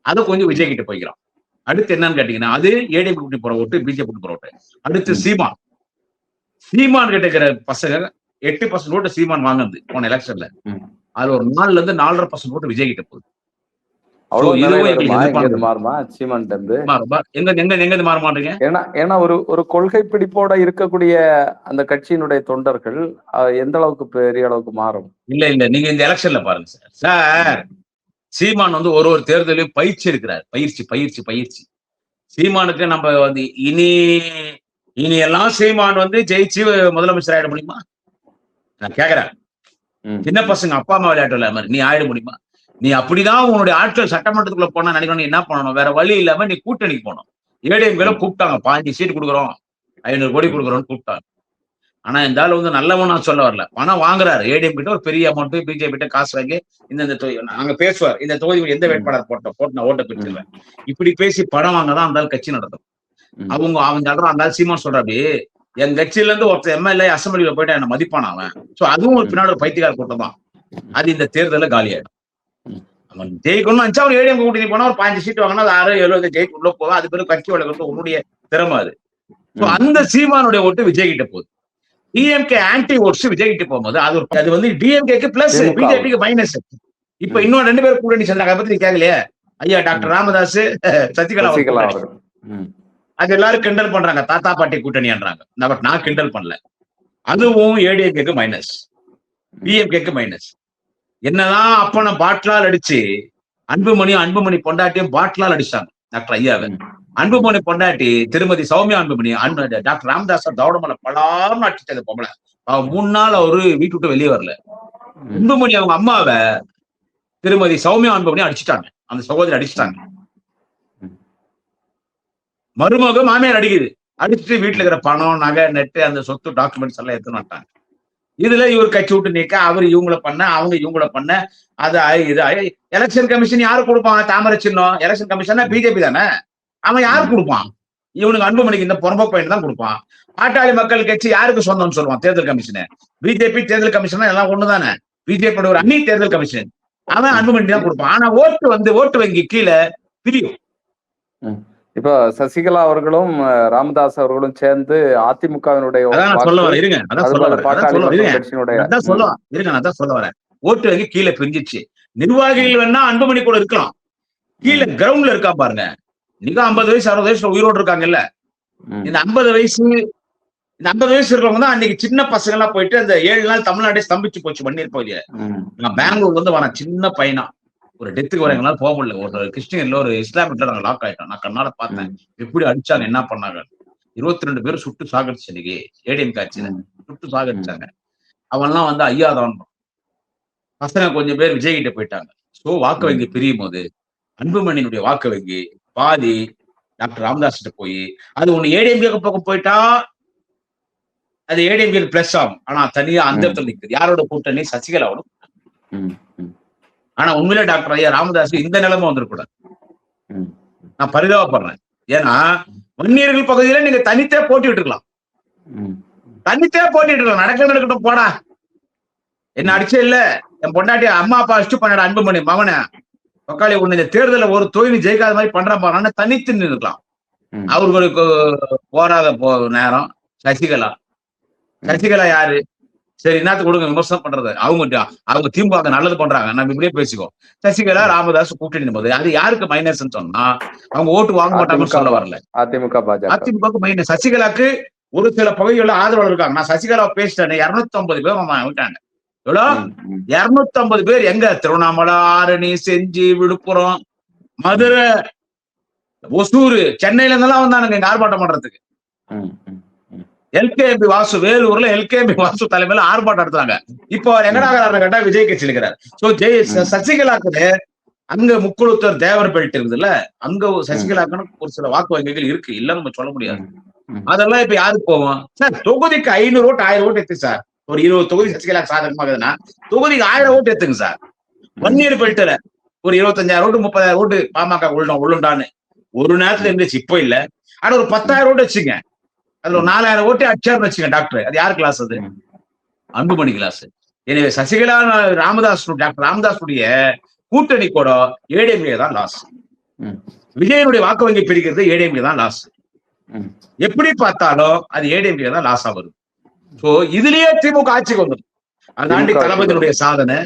அதை கொஞ்சம் விஜய் கிட்ட போய்க்கிறான். அடுத்து என்னன்னு கேட்டீங்கன்னா, அது ஏடிஎம் கூட்டி போற ஓட்டு, பிஜேபி கூட்டி போற ஓட்டு. அடுத்து சீமான் கிட்ட இருக்கிற பசங்க 8% ஓட்டு சீமான் வாங்குது போன எலெக்ஷன்ல. அதுல ஒரு 4.5% ஓட்டு விஜய் கிட்ட போகுது. மாற மாட்டீங்க. ஏன்னா ஒரு கொள்கை பிடிப்போட இருக்கக்கூடிய அந்த கட்சியினுடைய தொண்டர்கள் எந்த அளவுக்கு பெரிய அளவுக்கு மாறும்? இல்ல நீங்க இந்த எலெக்ஷன்ல பாருங்க சார். சீமான் வந்து ஒரு தேர்தலையும் பயிற்சி இருக்கிறார். பயிற்சி. சீமானுக்கு நம்ம வந்து இனி எல்லாம் சீமான் வந்து ஜெயிச்சு முதலமைச்சர் ஆயிட முடியுமா? நான் கேக்குறேன். சின்ன பசங்க அப்பா அம்மா விளையாட்டு மாதிரி நீ ஆயிட முடியுமா? நீ அப்படிதான் உன்னுடைய ஆட்கள் சட்டமன்றத்துக்குள்ள போனா நினைக்கணும். என்ன பண்ணணும்? வேற வழி இல்லாம நீ கூட்டணிக்கு போனோம். ஏடிஎம்கே கூப்பிட்டாங்க, 15 சீட் கொடுக்குறோம், 500 கோடி கொடுக்குறோம்னு கூப்பிட்டாங்க. ஆனா இந்த ஆள் வந்து நல்லவன் நான் சொல்ல வரல. பணம் வாங்குறாரு ஏடிஎம் கிட்ட, ஒரு பெரிய அமௌண்ட் பிஜேபி கிட்ட காசு வாங்கி இந்த அங்க பேசுவார், இந்த தொகுதி எந்த வேட்பாளர் போட்டு நான் ஓட்ட பிரிச்சிருவேன், இப்படி பேசி பணம் வாங்கதான் அந்த கட்சி நடத்தும். அவங்க அந்த சீமான் சொல்றாரு, என் கட்சியில இருந்து ஒருத்தர் எம்எல்ஏ அசம்பிளியில போயிட்டு என்ன மதிப்பான அவன். சோ அதுவும் ஒரு பின்னாடி ஒரு பைத்தியக்கார கூட்டம் தான். அது இந்த தேர்தல காலி ஆயிடும். அவன் ஜெயிக்கணும்னு நினைச்சா அவர் ஏடிஎம் கூட்டணி போனா ஒரு 15 சீட் வாங்கினா அது 6-7 ஜெயிக்கு உள்ள போவா. அது பிறகு கட்சி வளர்க்கறது உன்னுடைய திறமை அது. அந்த சீமானுடைய ஓட்டு விஜய் கிட்ட போகுது. டிஎம்கே ஆன்டி ஓட்ஸ் விஜய் கிட்ட போகும்போது அது வந்து டிஎம்கேக்கு பிளஸ், பிஜேபிக்கு மைனஸ். இப்ப இன்னும் 2 பேரும் கூட்டணி சேர்ந்தாங்க. பத்தி நீ கேட்கலையே ஐயா, டாக்டர் ராமதாஸ், சசிகலா அவர்கள். அது எல்லாரும் கிண்டல் பண்றாங்க, தாத்தா பாட்டி கூட்டணின்றாங்க. நான் கிண்டல் பண்ணல. அதுவும் ஏடிஎம்கேக்கு மைனஸ், டிஎம்கேக்கு மைனஸ். என்னதான் அப்பன பாட்லால் அடிச்சு அன்புமணி பொண்டாட்டியும் பாட்லால் அடிச்சாங்க டாக்டர் ஐயாவை. அன்புமணி பொண்டாட்டி திருமதி சௌமியா அன்புமணி டாக்டர் ராமதாஸ் தௌடமலை பலார்னு அடிச்சது பொம்பளை. அவன் 3 நாள் அவரு வீட்டு விட்டு வெளியே வரல. அன்புமணி அவங்க அம்மாவை திருமதி சௌமியா அன்புமணி அடிச்சுட்டாங்க, அந்த சகோதரி அடிச்சுட்டாங்க. மருமக மாமியார் அடிக்குது, அடிச்சுட்டு வீட்டுல இருக்கிற பணம், நகை, நெட்டு, அந்த சொத்து டாக்குமெண்ட்ஸ் எல்லாம் எடுத்துன்னு வந்துட்டாங்க. இதுல இவர் கட்சி விட்டு நீக்க, அவர் இவங்கள பண்ண, அவங்க இவங்கள பண்ண. அது எலெக்ஷன் கமிஷன் யாரு கொடுப்பாங்க? தாமரை சின்னம் எலெக்ஷன் கமிஷன் பிஜேபி தானே. அவன் யாரு கொடுப்பான்? இவனுக்கு அன்புமணிக்கு இந்த பொறம்ப பையன் தான் கொடுப்பான். பாட்டாளி மக்கள் கட்சி யாருக்கு சொந்தம்னு சொல்லுவான் தேர்தல் கமிஷன். பிஜேபி தேர்தல் கமிஷன் எல்லாம் ஒண்ணுதானே. பிஜேபி ஒரு அன்னி தேர்தல் கமிஷன், அவன் அன்புமணி தான் கொடுப்பான். ஆனா ஓட்டு வங்கி கீழே பிரியும். இப்ப சசிகலா அவர்களும் ராமதாஸ் அவர்களும் சேர்ந்து அதிமுகவினுடைய ஓட்டு வங்கி கீழே பிரிஞ்சிச்சு. நிர்வாகிகள் வேணா அன்புமணி கூட இருக்கலாம், கீழே கிரவுண்ட்ல இருக்கா பாருங்க. நீங்க 50 வயசு 60 வயசுல உயிரோடு இருக்காங்கல்ல. இந்த 50 வயசு இருக்கிறவங்க தான் அன்னைக்கு சின்ன பசங்க எல்லாம் போயிட்டு அந்த 7 நாள் தமிழ்நாட்டை ஸ்தம்பிச்சு போச்சு மண்ணீர் பகுதியில. நான் பெங்களூர்ல இருந்து வரேன், சின்ன பையனா, ஒரு டெத்துக்கு வர எங்களால போக முடியல. ஒரு கிறிஸ்டியன்ல ஒரு இஸ்லாமிக்ல நாங்க லாக் ஆயிட்டோம். நான் கண்ணால பார்த்தேன் எப்படி அடிச்சாங்க, என்ன பண்ணாங்க. 22 பேர் சுட்டு சாகடிச்சு இன்னைக்கு ஏடிஎம் காட்சியில சுட்டு சாகடிச்சாங்க. அவன்லாம் வந்து ஐயாதான் பசங்க கொஞ்சம் பேர் விஜய் கிட்ட போயிட்டாங்க. சோ வாக்கு வங்கி பிரியும் போது அன்புமணியினுடைய வாக்கு வங்கி பாதி டாக்டர் ராமதாஸ் கிட்ட போய், அது ஒண்ணு ஏடிஎம்கே பக்கம் போயிட்டா அது ஏடிஎம்கே பிளஸ் ஆகும். ஆனா தனியா அந்த இடத்துல நிக்குது. யாரோட கூட்டணி? சசிகலாவோட. ஆனா உண்மையிலே டாக்டர் ஐயா ராமதாஸ் இந்த நிலைமை வந்துடக்கூடாது. நான் பரிதாபப்படுறேன். ஏன்னா வன்னியர்கள் பகுதியில நீங்க தனித்தே போட்டிட்டு இருக்கலாம், நடக்கட்டும் போடா, என்ன அடிச்சே இல்ல, என் பொண்டாட்டி அம்மா அப்பா அடிச்சு பண்ண அன்புமணி மகனை பக்காளி ஒண்ணு இந்த தேர்தல ஒரு தொகுதி ஜெயிக்காத மாதிரி பண்ற பாருன்னா தனித்து நின்றுக்கலாம். அவர்களுக்கு போராத நேரம் சசிகலா யாரு? சரி, என்னத்துக்கு கொடுங்க விமர்சனம் பண்றது? அவங்க திமுக நல்லது பண்றாங்க, நம்ம இப்படியே பேசிக்கோ. சசிகலா ராமதாஸ் கூட்டணி போது அது யாருக்கு மைனஸ் சொன்னா அவங்க ஓட்டு வாங்க மாட்டாங்கன்னு சொல்ல வரல. அதிமுக மைனஸ். சசிகலாக்கு ஒரு சில பகுதிகளில் ஆதரவு இருக்காங்க. நான் சசிகலா பேசிட்டேன், 250 பேர் விட்டாங்க. எவ்வளவு? 250 பேர். எங்க? திருவண்ணாமலை, ஆரணி, செஞ்சி, விழுப்புரம், மதுரை, ஒசூர், சென்னையில இருந்தெல்லாம் வந்தானுங்க எங்க ஆர்ப்பாட்டம் பண்றதுக்கு. எல்கேபி வாசு வேலூர்ல எல்கேபி வாசு தலைமையில ஆர்ப்பாட்டம் நடத்துறாங்க. இப்போ எங்கடாக கேட்டா விஜய் கட்சி இருக்கிறார். சோ சசிகலாக்கு அங்க முக்குளத்தூர் தேவர் பெல்ட் இருக்குதுல்ல, அங்க சசிகலாக்குன்னு ஒரு சில வாக்கு வங்கிகள் இருக்கு, இல்ல நம்ம சொல்ல முடியாது. அதெல்லாம் இப்ப யாருக்கு போவோம் சார்? தொகுதிக்கு 500 ஓட்டு 1000 ஓட்டு எடுத்து சார். ஒரு 20 தொகுதி சசிகலா சாதகமாகுதுன்னா தொகுதிக்கு 1000 ஓட்டு எடுத்துங்க சார். வன்னியர் பெல்ட்ல ஒரு 25,000 ஓட்டு 30,000 ஓட்டு பாமக உள்ளுண்டான்னு ஒரு நேரத்துல இருந்துச்சு, இப்போ இல்ல. ஆனா ஒரு 10,000 ஓட்டு வச்சுங்க, அதுல ஒரு 4,000 ஓட்டு அடிச்சாருன்னு வச்சுங்க டாக்டர். அது யார் கிளாஸ் அது? அன்புமணி கிளாஸ். எனவே சசிகலா ராமதாஸ் டாக்டர் ராமதாஸுடைய கூட்டணி கூட ஏடிஎம்கே தான் லாஸ். விஜயனுடைய வாக்கு வங்கி பிரிக்கிறது ஏடிஎம்கே தான் லாஸ். எப்படி பார்த்தாலும் அது ஏடிஎம்கே தான் லாஸ் ஆகுது. சோ இதுலயே திமுக ஆட்சிக்கு வந்தது. அதாண்டி தளபதியினுடைய சாதனை.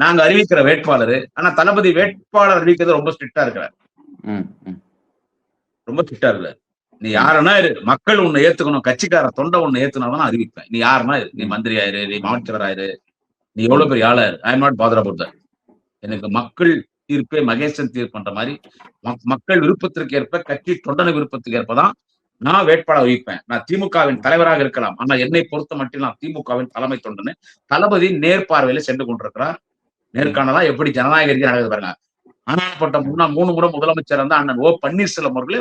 நாங்க அறிவிக்கிற வேட்பாளர், ஆனா தளபதி வேட்பாளர் அறிவிக்கிறது ரொம்ப ஸ்ட்ரிக்டா இருக்கிறார். ரொம்ப ஸ்ட்ரிக்டா இருக்கிறார். நீ யாருன்னா இரு, மக்கள் உன்னை ஏத்துக்கணும், கட்சிக்கார தொண்டை உன்னை ஏத்துனாதான் அறிவிப்பேன். நீ யாருன்னா இரு, நீ மந்திரி ஆயிரு, நீ மாவட்ட செயலர் ஆயிரு, நீ எவ்வளவு பெரிய ஆளா இரு, I am not bother about that. எனக்கு மக்கள் தீர்ப்பே மகேசன் தீர்ப்பு பண்ற மாதிரி மக்கள் விருப்பத்திற்கு ஏற்ப, கட்சி தொண்டன விருப்பத்துக்கு ஏற்பதான் நான் வேட்பாளர் அறிவிப்பேன். நான் திமுகவின் தலைவராக இருக்கலாம், ஆனால் என்னை பொறுத்த மட்டும் நான் திமுகவின் தலைமை தொண்டனு. தளபதி நேர்பார்வையில சென்று கொண்டிருக்கிறார். நேர்காணலா எப்படி ஜனநாயக ரீதியாக நடக்குது பாருங்க. ஆனாப்பட்ட 3 முறை முதலமைச்சர் வந்து அண்ணன் ஓ பன்னீர்செல்வம் அவர்களே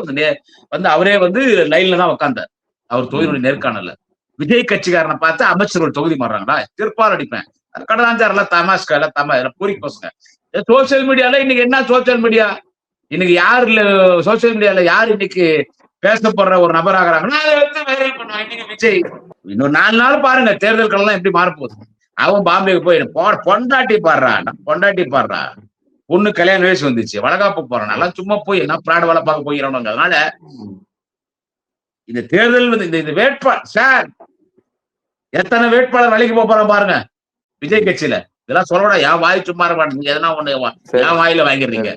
வந்து அவரே வந்து லைன்ல தான் உட்கார்ந்தார். அவர் தொகுதியினுடைய நேர்காணல விஜய் கட்சிக்காரனை பார்த்து அமைச்சர்கள் தொகுதி மாறுறாங்களா, திருப்பால் அடிப்பேன். கடலாஞ்சாரெல்லாம் தமாஷ்கா எல்லாம் பூரி பசங்க. சோசியல் மீடியால இன்னைக்கு என்ன சோசியல் மீடியா, இன்னைக்கு யாரு சோசியல் மீடியால யாரு இன்னைக்கு பேசப்படுற ஒரு நபர் ஆகிறாங்கன்னா இன்னைக்கு விஜய். இன்னும் 4 நாள் பாருங்க தேர்தல்கள் எல்லாம் எப்படி மாறப்போகுது. அவன் பாம்பேக்கு போய் பொண்டாட்டி பாடுறா, பொண்ணு கல்யாண வயசு வந்துச்சு, வளகாப்பு போறான், எல்லாம் சும்மா போய் என்ன பிராடு வேலை பார்க்க போயிடணும். அதனால இந்த தேர்தல் வந்து இந்த வேட்பாளர் சார் எத்தனை வேட்பாளர் வேலைக்கு போறான் பாருங்க விஜய் கட்சியில. இதெல்லாம் சொல்லக்கூட என் வாய் சும்மா இருக்க மாட்டேங்க, எதனா ஒண்ணு என் வாயில வாங்கிடுறீங்க.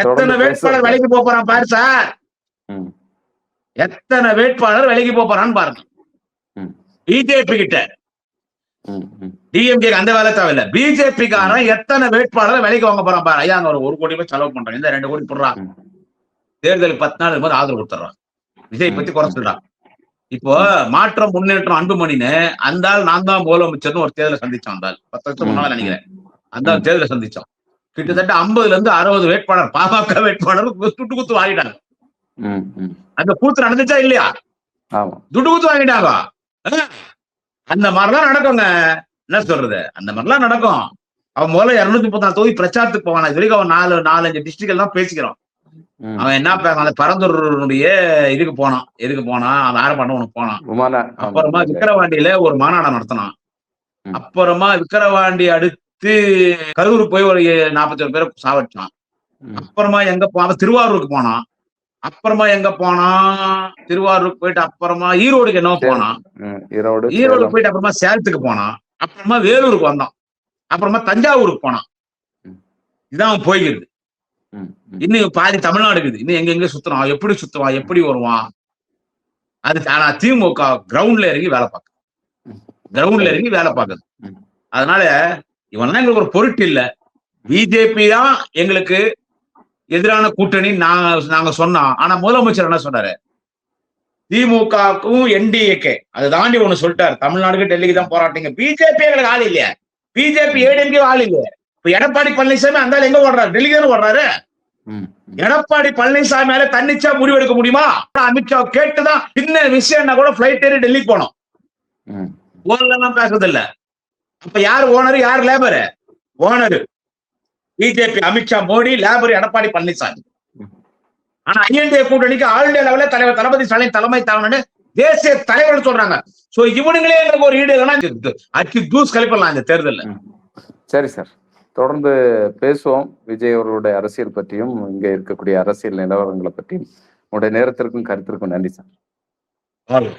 எத்தனை வேட்பாளர் வேலைக்கு போறான் பாரு சார், எத்தனை வேட்பாளர் வேலைக்கு போறான்னு பாருங்க. பிஜேபி கிட்ட டிஎம்கே அந்த வேலை தேவையில்ல, பிஜேபி காரன் எத்தனை வேட்பாளர் வேலைக்கு வாங்க போறான் பாரு. ஐயா அங்க ஒரு 1 கோடி ரூபாய் செலவு பண்றாங்க, இந்த 2 கோடி போடுறான், தேர்தலுக்கு 10 நாள் இருக்கும்போது ஆதரவு கொடுத்துறான், விஜய் பத்தி குறைச்சிடுறான். இப்போ மாற்றம் முன்னேற்றம் அன்புமணின்னு அந்த ஆள் நான் தான் முதலமைச்சர்னு ஒரு தேர்தலை சந்திச்சோம். அந்த ஆள் 10 வருஷம் முன்னால நினைக்கிறேன், அந்த தேர்தலை சந்திச்சோம். கிட்டத்தட்ட 50ல இருந்து 60 வேட்பாளர் பாமக வேட்பாளர் துட்டு குத்து வாங்கிட்டாங்க. அந்த கூத்து நடந்துச்சா இல்லையா? துட்டு குத்து வாங்கிட்டாங்க. அந்த மாதிரிலாம் நடக்குங்க. என்ன சொல்றது, அந்த மாதிரிலாம் நடக்கும். அவன் முதல்ல 234 தொகுதி பிரச்சாரத்துக்கு போவான். இது வரைக்கும் அவன் 4-5 டிஸ்ட்ரிக்ட் எல்லாம் பேசிக்கிறான். அவன் என்ன பேசுறான், அந்த பரந்தூருடைய இதுக்கு போனான். எதுக்கு போனான், அவன் வேற பண்ண உனக்கு போனான். அப்புறமா விக்கிரவாண்டியில ஒரு மாநாடம் நடத்தினான். அப்புறமா விக்கிரவாண்டி அடுத்து கரூர் போய் ஒரு 47 பேரை சாவடிச்சான். அப்புறமா எங்க போனான், திருவாரூருக்கு போனான். அப்புறமா எங்க போனான், திருவாரூருக்கு போயிட்டு அப்புறமா ஈரோடுக்கு என்ன போனான், ஈரோடு போயிட்டு அப்புறமா சேலத்துக்கு போனான். அப்புறமா வேலூருக்கு வந்தான். அப்புறமா தஞ்சாவூருக்கு போனான். இதுதான் அவன் போய்கிறது. இன்னும் பாதி தமிழ்நாடு இருக்குது. இன்னும் எங்க சுத்துறான், எப்படி சுத்துவான், எப்படி வருவான். அது ஆனா திமுக கிரவுண்ட்ல இறங்கி வேலை பார்க்குது. அதனால இவன்லாம் எங்களுக்கு ஒரு பொருட்டு இல்ல. பிஜேபி தான் எங்களுக்கு எதிரான கூட்டணி நாங்க சொன்னோம். ஆனா முதலமைச்சர் என்ன சொன்னாரு, திமுகவுக்கும் என்டிஏகே அதை தாண்டி ஒண்ணு சொல்லிட்டாரு, தமிழ்நாடுக்கு டெல்லிக்கு தான் போராட்டீங்க. பிஜேபி எங்களுக்கு ஆள் இல்லையா, பிஜேபி ஏடிஎம்கே ஆள் இல்லையா. இப்ப எடப்பாடி பழனிசாமி அந்த எங்க ஓடுறாரு, டெல்லிக்கு தானே ஓடுறாரு. எடப்பாடி பழனிசாமி மேல தன்னிச்சா முடிவெடுக்க முடியுமா? அமித்ஷா கேட்டுதான் சின்ன விஷயம்னா கூட பிளைட் ஏறி டெல்லிக்கு போனோம். ஓனர்லாம் பேசுறது இல்ல. அப்ப யார் ஓனர், யார் labour? Owner BJP Amit Shah, Modi, labour Edappadi Palaniswami. ஆனா ஐஎன்டிஏ கூட்டணிக்கு ஆல் இந்தியா லெவலில் தலைவர் தளபதி ஸ்டாலின் தலைமை தாங்கன்னு தேசிய தலைவர் சொல்றாங்க. சோ இவனுங்களே எங்களுக்கு ஒரு ஈடு அச்சு ஜூஸ் கழிப்பலாம் இந்த தேர்தல். சரி சார், தொடர்ந்து பேசுவோம் விஜய் அவர்களுடைய அரசியல் பற்றியும் இங்க இருக்கக்கூடிய அரசியல் நிலவரங்களை பற்றியும். உங்களுடைய நேரத்திற்கும் கருத்திற்கும் நன்றி சார்.